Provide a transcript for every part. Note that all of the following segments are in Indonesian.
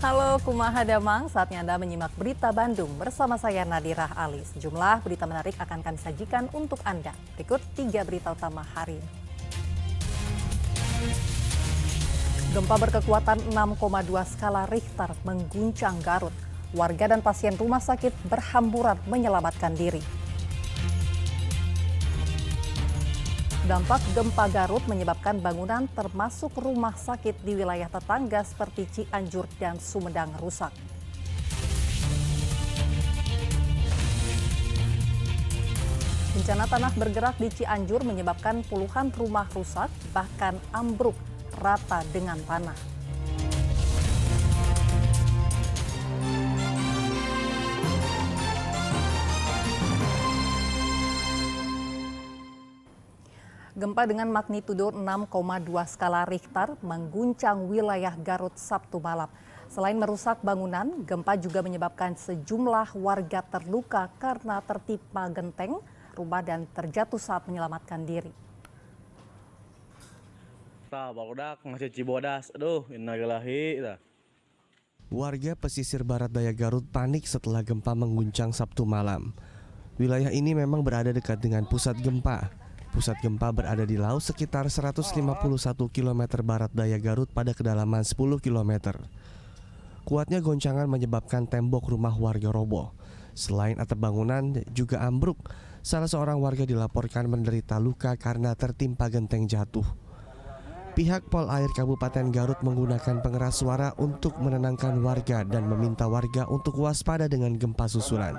Halo Kumaha Damang, saatnya Anda menyimak berita Bandung bersama saya Nadirah Ali. Sejumlah berita menarik akan kami sajikan untuk Anda. Berikut 3 berita utama hari ini. Gempa berkekuatan 6,2 skala Richter mengguncang Garut. Warga dan pasien rumah sakit berhamburan menyelamatkan diri. Dampak gempa Garut menyebabkan bangunan termasuk rumah sakit di wilayah tetangga seperti Cianjur dan Sumedang rusak. Bencana tanah bergerak di Cianjur menyebabkan puluhan rumah rusak, bahkan ambruk rata dengan tanah. Gempa dengan magnitudo 6,2 skala Richter mengguncang wilayah Garut Sabtu malam. Selain merusak bangunan, gempa juga menyebabkan sejumlah warga terluka karena tertimpa genteng rumah dan terjatuh saat menyelamatkan diri. Barudak masih Cibodas, aduh innalillahi. Warga pesisir barat daya Garut panik setelah gempa mengguncang Sabtu malam. Wilayah ini memang berada dekat dengan pusat gempa. Pusat gempa berada di laut sekitar 151 km barat daya Garut pada kedalaman 10 km. Kuatnya goncangan menyebabkan tembok rumah warga roboh. Selain atap bangunan juga ambruk. Salah seorang warga dilaporkan menderita luka karena tertimpa genteng jatuh. Pihak Pol Air Kabupaten Garut menggunakan pengeras suara untuk menenangkan warga dan meminta warga untuk waspada dengan gempa susulan.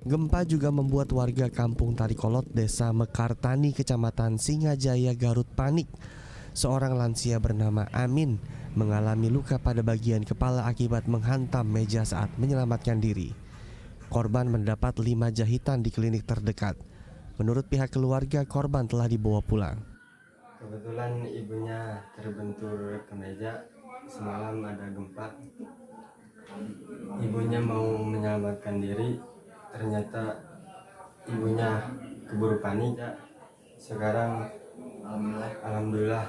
Gempa juga membuat warga kampung Tarikolot, Desa Mekartani, Kecamatan Singajaya, Garut panik. Seorang lansia bernama Amin mengalami luka pada bagian kepala akibat menghantam meja saat menyelamatkan diri. Korban mendapat 5 jahitan di klinik terdekat. Menurut pihak keluarga, korban telah dibawa pulang. Kebetulan ibunya terbentur ke meja, semalam ada gempa. Ibunya mau menyelamatkan diri, ternyata ibunya keburu panik. Sekarang alhamdulillah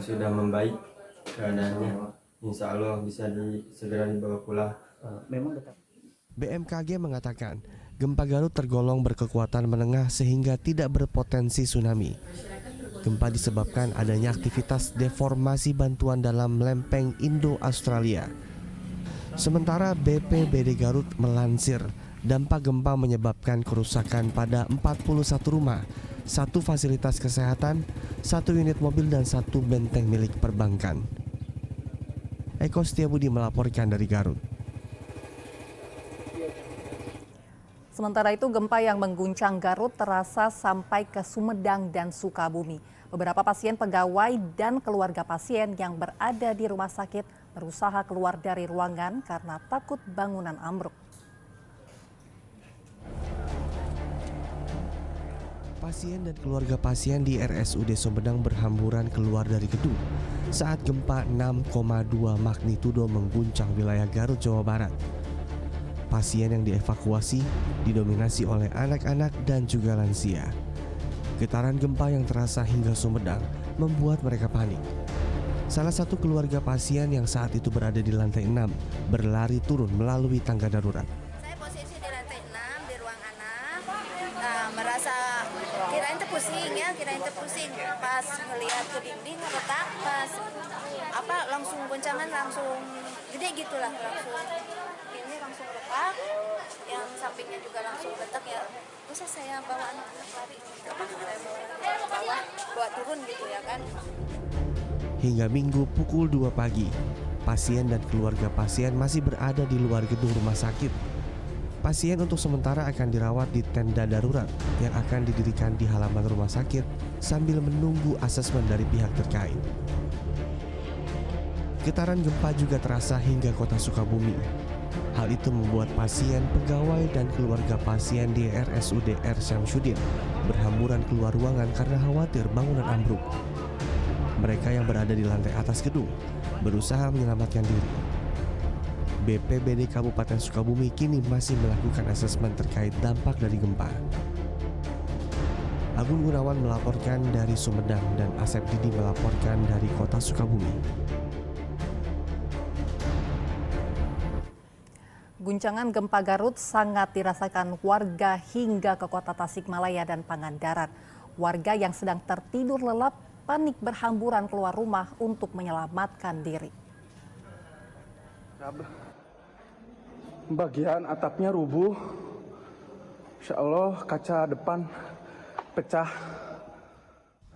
sudah membaik keadaannya. Insya Allah bisa segera dibawa pulang. BMKG mengatakan gempa Garut tergolong berkekuatan menengah sehingga tidak berpotensi tsunami. Gempa disebabkan adanya aktivitas deformasi bantuan dalam lempeng Indo-Australia. Sementara BPBD Garut melansir, dampak gempa menyebabkan kerusakan pada 41 rumah, 1 fasilitas kesehatan, 1 unit mobil dan 1 benteng milik perbankan. Eko Setiabudi melaporkan dari Garut. Sementara itu, gempa yang mengguncang Garut terasa sampai ke Sumedang dan Sukabumi. Beberapa pasien pegawai dan keluarga pasien yang berada di rumah sakit berusaha keluar dari ruangan karena takut bangunan ambruk. Pasien dan keluarga pasien di RSUD Sumedang berhamburan keluar dari gedung saat gempa 6,2 magnitudo mengguncang wilayah Garut, Jawa Barat. Pasien yang dievakuasi didominasi oleh anak-anak dan juga lansia. Getaran gempa yang terasa hingga Sumedang membuat mereka panik. Salah satu keluarga pasien yang saat itu berada di lantai 6 berlari turun melalui tangga darurat. Saya posisi di lantai 6 di ruang anak. Nah, merasa kirain terpusing pas ngelihat ke dinding retak, pas langsung goncangan langsung gede gitulah, langsung retak, yang sampingnya juga langsung retak ya. Terus saya bawa anak-anak lari, saya bawa turun gitu ya kan. Hingga Minggu pukul 2 pagi, pasien dan keluarga pasien masih berada di luar gedung rumah sakit. Pasien untuk sementara akan dirawat di tenda darurat yang akan didirikan di halaman rumah sakit sambil menunggu asesmen dari pihak terkait. Getaran gempa juga terasa hingga kota Sukabumi. Hal itu membuat pasien, pegawai, dan keluarga pasien di RSUD R. Syamsuddin berhamburan keluar ruangan karena khawatir bangunan ambruk. Mereka yang berada di lantai atas gedung berusaha menyelamatkan diri. BPBD Kabupaten Sukabumi kini masih melakukan asesmen terkait dampak dari gempa. Agung Gunawan melaporkan dari Sumedang dan Asep Didi melaporkan dari kota Sukabumi. Guncangan gempa Garut sangat dirasakan warga hingga ke kota Tasikmalaya dan Pangandaran. Warga yang sedang tertidur lelap panik berhamburan keluar rumah untuk menyelamatkan diri. Bagian atapnya rubuh. Insya Allah kaca depan pecah.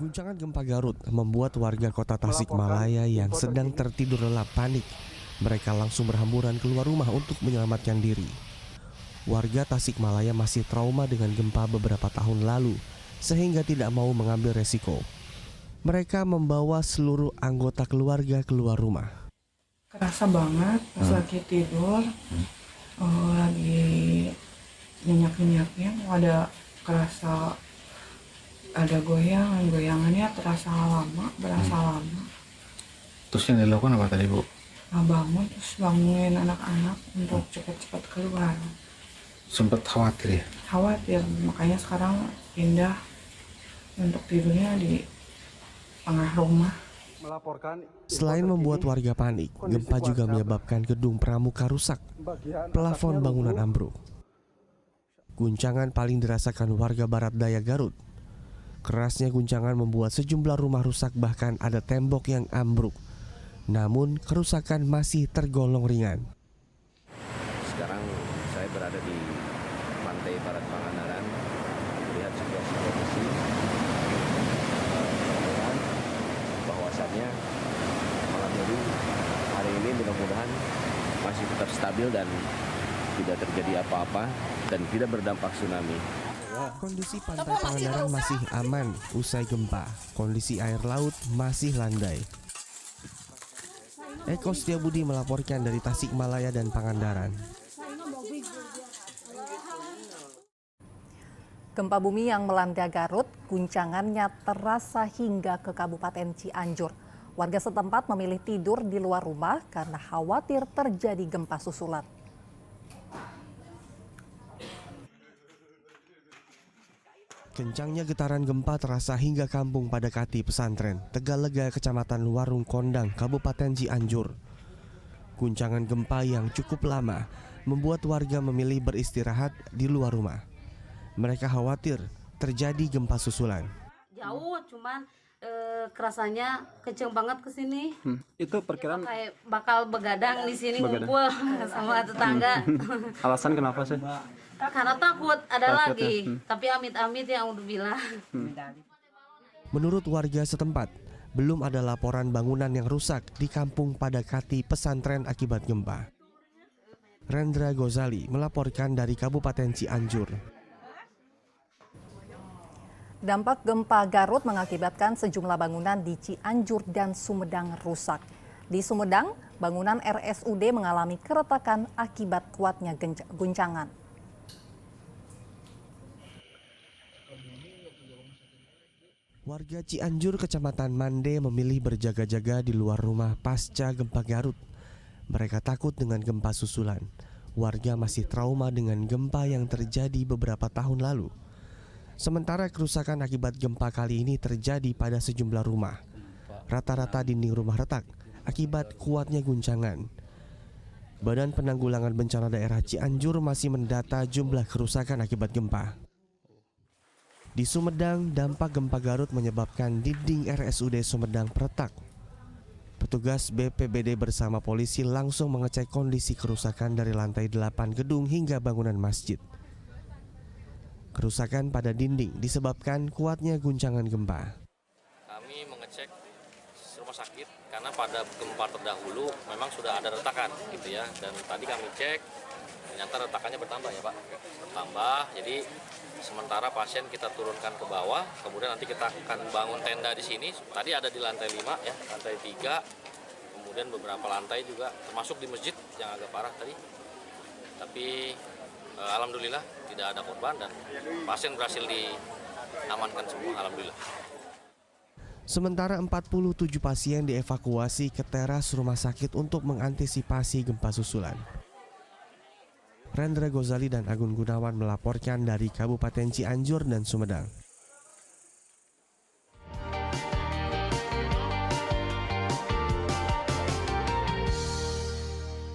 Guncangan gempa Garut membuat warga kota Tasikmalaya yang sedang tertidur lelap panik. Mereka langsung berhamburan keluar rumah untuk menyelamatkan diri. Warga Tasikmalaya masih trauma dengan gempa beberapa tahun lalu, sehingga tidak mau mengambil resiko. Mereka membawa seluruh anggota keluarga keluar rumah. Kerasa banget pas lagi tidur, lagi nyenyak-nyenyaknya, ada kerasa ada goyangannya terasa lama, berasa lama. Terus yang dilakukan apa tadi, Bu? Bangun terus bangunin anak-anak untuk cepat-cepat keluar. Sempat khawatir ya? Khawatir, makanya sekarang pindah untuk tidurnya di tengah rumah. Selain membuat warga panik, gempa juga menyebabkan gedung pramuka rusak, plafon bangunan ambruk. Guncangan paling dirasakan warga barat daya Garut. Kerasnya guncangan membuat sejumlah rumah rusak, bahkan ada tembok yang ambruk. Namun kerusakan masih tergolong ringan. Sekarang saya berada di pantai barat Pangandaran, melihat situasi kondisi bahwasannya malam hari ini mudah-mudahan masih tetap stabil dan tidak terjadi apa-apa dan tidak berdampak tsunami. Kondisi pantai Pangandaran masih aman usai gempa. Kondisi air laut masih landai. Eko Setiabudi melaporkan dari Tasikmalaya dan Pangandaran. Gempa bumi yang melanda Garut, guncangannya terasa hingga ke Kabupaten Cianjur. Warga setempat memilih tidur di luar rumah karena khawatir terjadi gempa susulan. Kencangnya getaran gempa terasa hingga kampung Padakati Pesantren, Tegalega, Kecamatan Warung Kondang, Kabupaten Cianjur. Guncangan gempa yang cukup lama membuat warga memilih beristirahat di luar rumah. Mereka khawatir terjadi gempa susulan. Jauh, cuman kerasanya kenceng banget ke sini. Itu perkiraan Kayak bakal begadang di sini ngumpul sama tetangga. alasan kenapa sih? Karena takut ada Takut lagi, ya. tapi amit-amit ya udah bilang. Menurut warga setempat, belum ada laporan bangunan yang rusak di kampung Padakati Pesantren akibat gempa. Rendra Gozali melaporkan dari Kabupaten Cianjur. Dampak gempa Garut mengakibatkan sejumlah bangunan di Cianjur dan Sumedang rusak. Di Sumedang, bangunan RSUD mengalami keretakan akibat kuatnya guncangan. Warga Cianjur, Kecamatan Mande memilih berjaga-jaga di luar rumah pasca gempa Garut. Mereka takut dengan gempa susulan. Warga masih trauma dengan gempa yang terjadi beberapa tahun lalu. Sementara kerusakan akibat gempa kali ini terjadi pada sejumlah rumah. Rata-rata dinding rumah retak akibat kuatnya guncangan. Badan Penanggulangan Bencana Daerah Cianjur masih mendata jumlah kerusakan akibat gempa. Di Sumedang, dampak gempa Garut menyebabkan dinding RSUD Sumedang retak. Petugas BPBD bersama polisi langsung mengecek kondisi kerusakan dari lantai 8 gedung hingga bangunan masjid. Kerusakan pada dinding disebabkan kuatnya guncangan gempa. Kami mengecek rumah sakit karena pada gempa terdahulu memang sudah ada retakan gitu ya, dan tadi kami cek ternyata retakannya bertambah ya Pak, bertambah. Jadi sementara pasien kita turunkan ke bawah, kemudian nanti kita akan bangun tenda di sini. Tadi ada di lantai 5 ya, lantai 3, kemudian beberapa lantai juga termasuk di masjid yang agak parah tadi. Tapi alhamdulillah tidak ada korban dan pasien berhasil diamankan semua, alhamdulillah. Sementara 47 pasien dievakuasi ke teras rumah sakit untuk mengantisipasi gempa susulan. Rendra Gozali dan Agun Gunawan melaporkan dari Kabupaten Cianjur dan Sumedang.